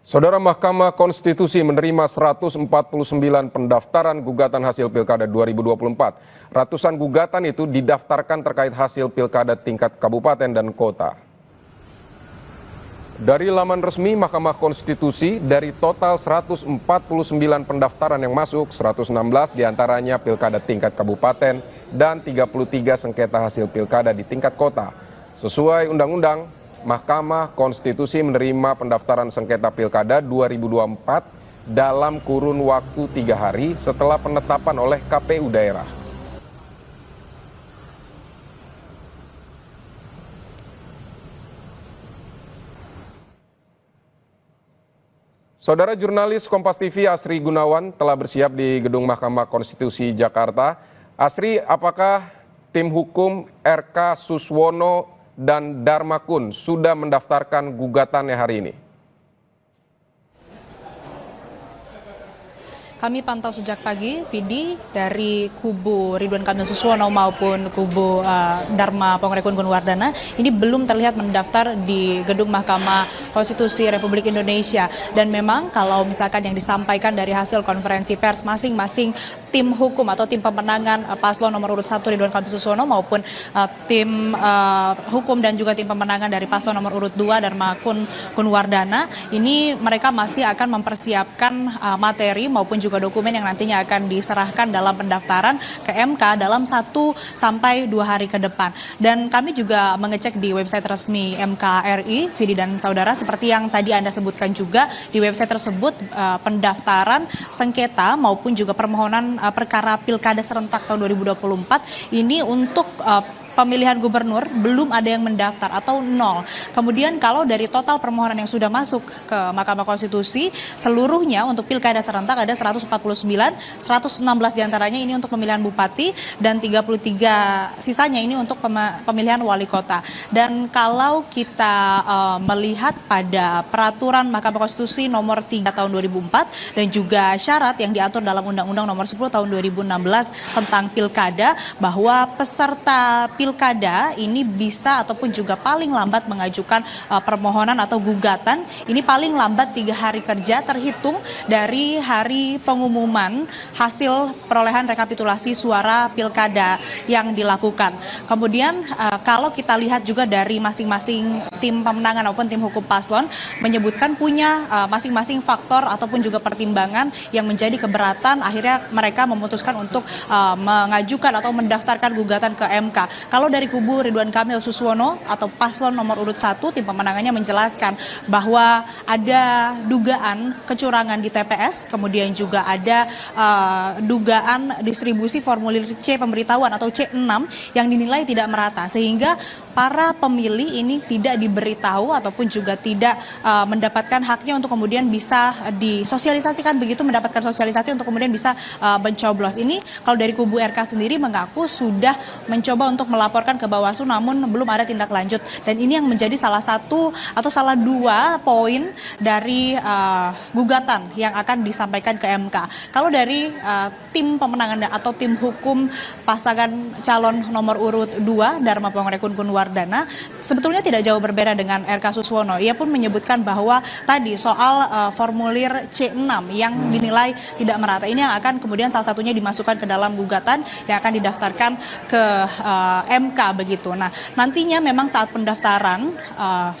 Saudara, Mahkamah Konstitusi menerima 149 pendaftaran gugatan hasil Pilkada 2024. Ratusan gugatan itu didaftarkan terkait hasil Pilkada tingkat kabupaten dan kota. Dari laman resmi Mahkamah Konstitusi, dari total 149 pendaftaran yang masuk, 116 diantaranya Pilkada tingkat kabupaten dan 33 sengketa hasil Pilkada di tingkat kota. Sesuai undang-undang, Mahkamah Konstitusi menerima pendaftaran sengketa Pilkada 2024 dalam kurun waktu 3 hari setelah penetapan oleh KPU daerah. Saudara, jurnalis Kompas TV Asri Gunawan telah bersiap di Gedung Mahkamah Konstitusi Jakarta. Asri, apakah tim hukum RK Suswono dan Dharma Kun sudah mendaftarkan gugatannya hari ini? Kami pantau sejak pagi, Vidi, dari kubu Ridwan Kamil Suswono maupun kubu Dharma Pongrekun Gunwardana, ini belum terlihat mendaftar di Gedung Mahkamah Konstitusi Republik Indonesia. Dan memang kalau misalkan yang disampaikan dari hasil konferensi pers masing-masing tim hukum atau tim pemenangan paslon nomor urut 1 Ridwan Kamil Suswono maupun tim hukum dan juga tim pemenangan dari paslon nomor urut 2 Dharma Gunwardana, ini mereka masih akan mempersiapkan materi maupun juga dokumen yang nantinya akan diserahkan dalam pendaftaran ke MK dalam 1 sampai 2 hari ke depan. Dan kami juga mengecek di website resmi MKRI, Vidi dan saudara, seperti yang tadi Anda sebutkan juga, di website tersebut pendaftaran sengketa maupun juga permohonan perkara Pilkada serentak tahun 2024 ini untuk pemilihan gubernur belum ada yang mendaftar atau 0. Kemudian kalau dari total permohonan yang sudah masuk ke Mahkamah Konstitusi, seluruhnya untuk Pilkada serentak ada 149, 116 diantaranya ini untuk pemilihan bupati dan 33 sisanya ini untuk pemilihan wali kota. Dan kalau kita melihat pada peraturan Mahkamah Konstitusi nomor 3 tahun 2004 dan juga syarat yang diatur dalam Undang-Undang nomor 10 tahun 2016 tentang Pilkada, bahwa peserta Pilkada ini bisa ataupun juga paling lambat mengajukan permohonan atau gugatan ini paling lambat 3 hari kerja terhitung dari hari pengumuman hasil perolehan rekapitulasi suara Pilkada yang dilakukan. Kemudian kalau kita lihat juga dari masing-masing tim pemenangan maupun tim hukum paslon menyebutkan punya masing-masing faktor ataupun juga pertimbangan yang menjadi keberatan, akhirnya mereka memutuskan untuk mengajukan atau mendaftarkan gugatan ke MK. Kalau dari kubu Ridwan Kamil Suswono atau paslon nomor urut 1, tim pemenangannya menjelaskan bahwa ada dugaan kecurangan di TPS, kemudian juga ada dugaan distribusi formulir C pemberitahuan atau C6 yang dinilai tidak merata, sehingga para pemilih ini tidak diberitahu ataupun juga tidak mendapatkan haknya untuk kemudian bisa disosialisasikan, begitu mendapatkan sosialisasi untuk kemudian bisa mencoblos. Ini kalau dari kubu RK sendiri mengaku sudah mencoba untuk melaporkan ke Bawaslu namun belum ada tindak lanjut, dan ini yang menjadi salah satu atau salah 2 poin dari gugatan yang akan disampaikan ke MK. Kalau dari tim pemenangan atau tim hukum pasangan calon nomor urut 2 Dharma Pongrekun Gunwardana sebetulnya tidak jauh berbeda dengan RK Suswono. Ia pun menyebutkan bahwa tadi soal formulir C6 yang dinilai tidak merata ini yang akan kemudian salah satunya dimasukkan ke dalam gugatan yang akan didaftarkan ke MK begitu. Nah, nantinya memang saat pendaftaran,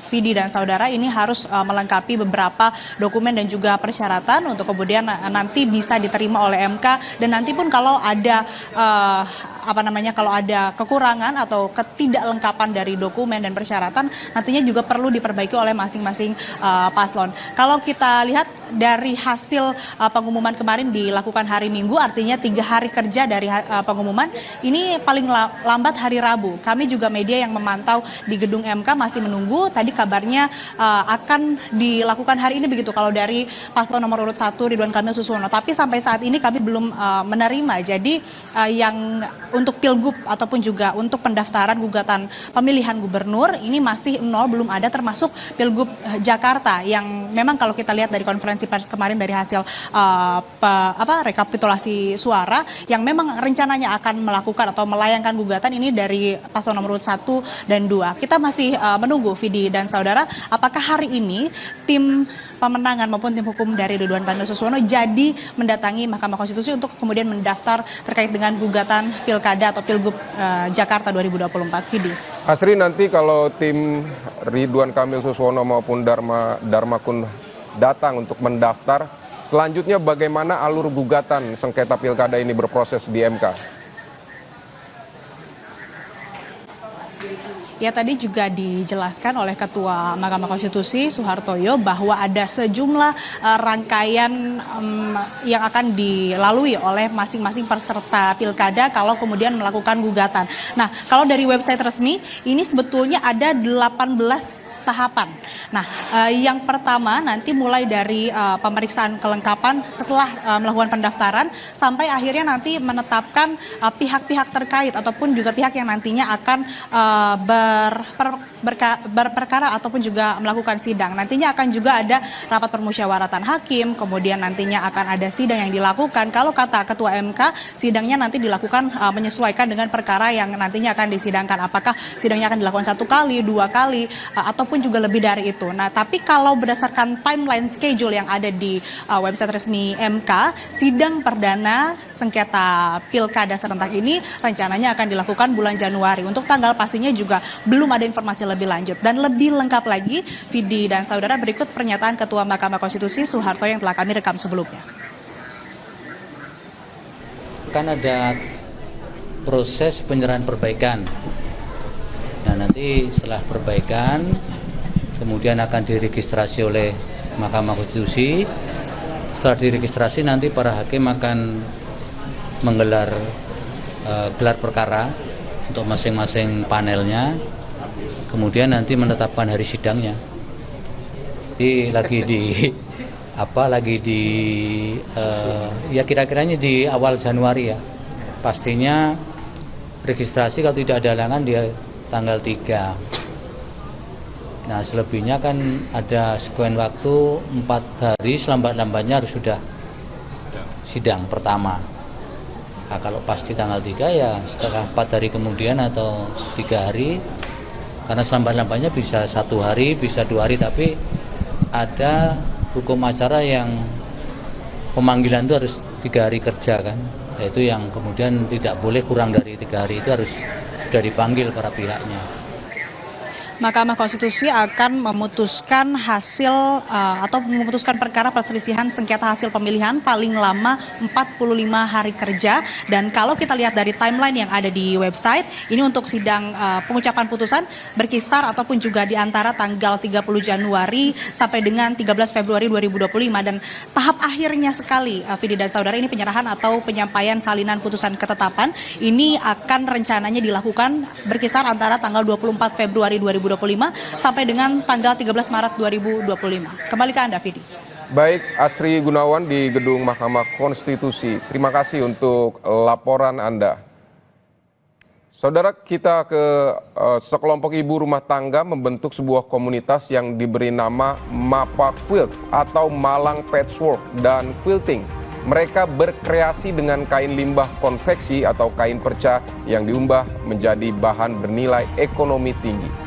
Vidi dan saudara, ini harus melengkapi beberapa dokumen dan juga persyaratan untuk kemudian nanti bisa diterima oleh MK, dan nanti pun kalau ada kalau ada kekurangan atau ketidaklengkapan dari dokumen dan persyaratan, nantinya juga perlu diperbaiki oleh masing-masing paslon. Kalau kita lihat dari hasil pengumuman kemarin dilakukan hari Minggu, artinya 3 hari kerja dari pengumuman, ini paling lambat hari Rabu. Kami juga media yang memantau di gedung MK masih menunggu, tadi kabarnya akan dilakukan hari ini begitu kalau dari paslon nomor urut 1 Ridwan Kamil Suswono. Tapi sampai saat ini kami belum menerima. Jadi yang untuk Pilgub ataupun juga untuk pendaftaran gugatan pemilihan gubernur ini masih 0, belum ada, termasuk Pilgub Jakarta yang memang kalau kita lihat dari konferensi pers kemarin dari hasil rekapitulasi suara yang memang rencananya akan melakukan atau melayangkan gugatan ini dari paslon nomor urut 1 dan 2. Kita masih menunggu, Vidi dan saudara, apakah hari ini tim pemenangan maupun tim hukum dari Ridwan Kamil Suswono jadi mendatangi Mahkamah Konstitusi untuk kemudian mendaftar terkait dengan gugatan Pilkada atau Pilgub Jakarta 2024. Vidi. Asri, nanti kalau tim Ridwan Kamil Suswono maupun Dharma Kun datang untuk mendaftar, selanjutnya bagaimana alur gugatan sengketa Pilkada ini berproses di MK? Ya, tadi juga dijelaskan oleh Ketua Mahkamah Konstitusi Soehartoyo bahwa ada sejumlah rangkaian yang akan dilalui oleh masing-masing peserta pilkada kalau kemudian melakukan gugatan. Nah, kalau dari website resmi ini sebetulnya ada 18 tahapan. Nah, yang pertama nanti mulai dari pemeriksaan kelengkapan setelah melakukan pendaftaran sampai akhirnya nanti menetapkan pihak-pihak terkait ataupun juga pihak yang nantinya akan berperkara ataupun juga melakukan sidang. Nantinya akan juga ada rapat permusyawaratan hakim, kemudian nantinya akan ada sidang yang dilakukan. Kalau kata Ketua MK, sidangnya nanti dilakukan menyesuaikan dengan perkara yang nantinya akan disidangkan. Apakah sidangnya akan dilakukan 1 kali, 2 kali, ataupun juga lebih dari itu. Nah, tapi kalau berdasarkan timeline schedule yang ada di website resmi MK, sidang perdana sengketa Pilkada serentak ini rencananya akan dilakukan bulan Januari. Untuk tanggal pastinya juga belum ada informasi lebih lanjut. Dan lebih lengkap lagi, Vidi dan saudara, berikut pernyataan Ketua Mahkamah Konstitusi Soeharto yang telah kami rekam sebelumnya. Kan ada proses penyerahan perbaikan. Nah, nanti setelah perbaikan kemudian akan diregistrasi oleh Mahkamah Konstitusi. Setelah diregistrasi nanti para hakim akan menggelar gelar perkara untuk masing-masing panelnya. Kemudian nanti menetapkan hari sidangnya. Jadi ya kira-kiranya di awal Januari ya. Pastinya registrasi kalau tidak ada halangan di tanggal 3. Nah, selebihnya kan ada sekuen waktu 4 hari, selambat-lambatnya harus sudah sidang pertama. Nah, kalau pasti tanggal 3 ya setelah 4 hari kemudian atau 3 hari, karena selambat-lambatnya bisa 1 hari, bisa 2 hari, tapi ada hukum acara yang pemanggilan itu harus 3 hari kerja kan. Yaitu yang kemudian tidak boleh kurang dari 3 hari, itu harus sudah dipanggil para pihaknya. Mahkamah Konstitusi akan memutuskan hasil atau memutuskan perkara perselisihan sengketa hasil pemilihan paling lama 45 hari kerja. Dan kalau kita lihat dari timeline yang ada di website, ini untuk sidang pengucapan putusan berkisar ataupun juga di antara tanggal 30 Januari sampai dengan 13 Februari 2025. Dan tahap akhirnya sekali, Vidi dan saudara, ini penyerahan atau penyampaian salinan putusan ketetapan. Ini akan rencananya dilakukan berkisar antara tanggal 24 Februari 2025 sampai dengan tanggal 13 Maret 2025. Kembali ke Anda, Vidi. Baik, Asri Gunawan di Gedung Mahkamah Konstitusi. Terima kasih untuk laporan Anda. Saudara, kita ke sekelompok ibu rumah tangga membentuk sebuah komunitas yang diberi nama MAPA Quilt atau Malang Patchwork dan Quilting. Mereka berkreasi dengan kain limbah konveksi atau kain perca yang diubah menjadi bahan bernilai ekonomi tinggi.